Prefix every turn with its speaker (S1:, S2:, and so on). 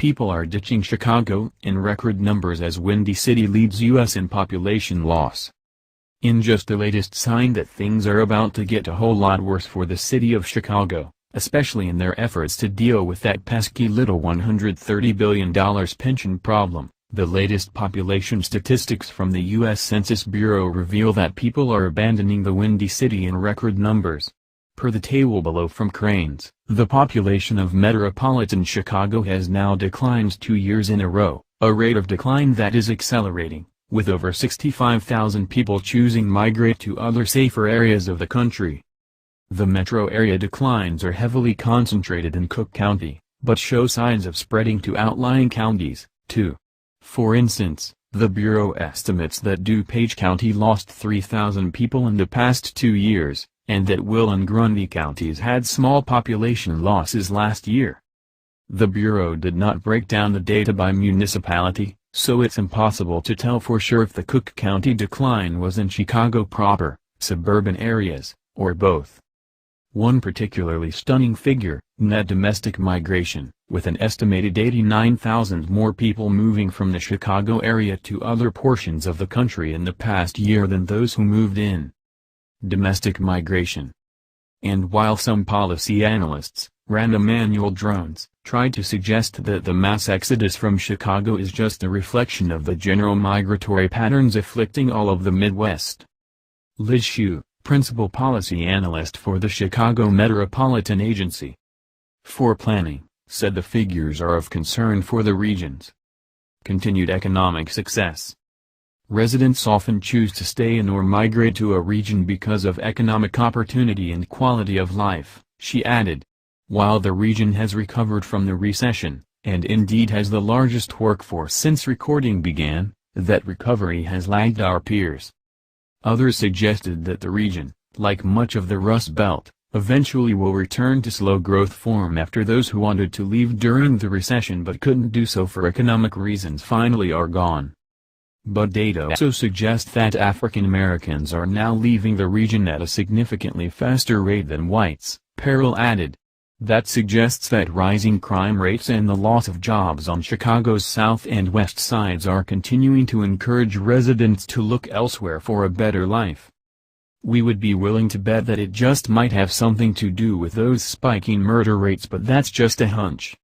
S1: People are ditching Chicago in record numbers as Windy City leads U.S. in population loss. In just the latest sign that things are about to get a whole lot worse for the city of Chicago, especially in their efforts to deal with that pesky little $130 billion pension problem. The latest population statistics from the U.S. Census Bureau reveal that people are abandoning the Windy City in record numbers. Per the table below from Cranes, the population of metropolitan Chicago has now declined 2 years in a row, a rate of decline that is accelerating, with over 65,000 people choosing migrate to other safer areas of the country. The metro area declines are heavily concentrated in Cook County, but show signs of spreading to outlying counties, too. For instance, the Bureau estimates that DuPage County lost 3,000 people in the past 2 years, and that Will and Grundy counties had small population losses last year. The Bureau did not break down the data by municipality, so it's impossible to tell for sure if the Cook County decline was in Chicago proper, suburban areas, or both. One particularly stunning figure, net domestic migration, with an estimated 89,000 more people moving from the Chicago area to other portions of the country in the past year than those who moved in. Domestic migration. And while some policy analysts, random manual drones, try to suggest that the mass exodus from Chicago is just a reflection of the general migratory patterns afflicting all of the Midwest. Liz Shue, principal policy analyst for the Chicago Metropolitan Agency for Planning, said the figures are of concern for the region's continued economic success. Residents often choose to stay in or migrate to a region because of economic opportunity and quality of life, she added. While the region has recovered from the recession, and indeed has the largest workforce since recording began, that recovery has lagged our peers. Others suggested that the region, like much of the Rust Belt, eventually will return to slow growth form after those who wanted to leave during the recession but couldn't do so for economic reasons finally are gone. But data also suggests that African Americans are now leaving the region at a significantly faster rate than whites, Perel added. That suggests that rising crime rates and the loss of jobs on Chicago's south and west sides are continuing to encourage residents to look elsewhere for a better life. We would be willing to bet that it just might have something to do with those spiking murder rates, but that's just a hunch.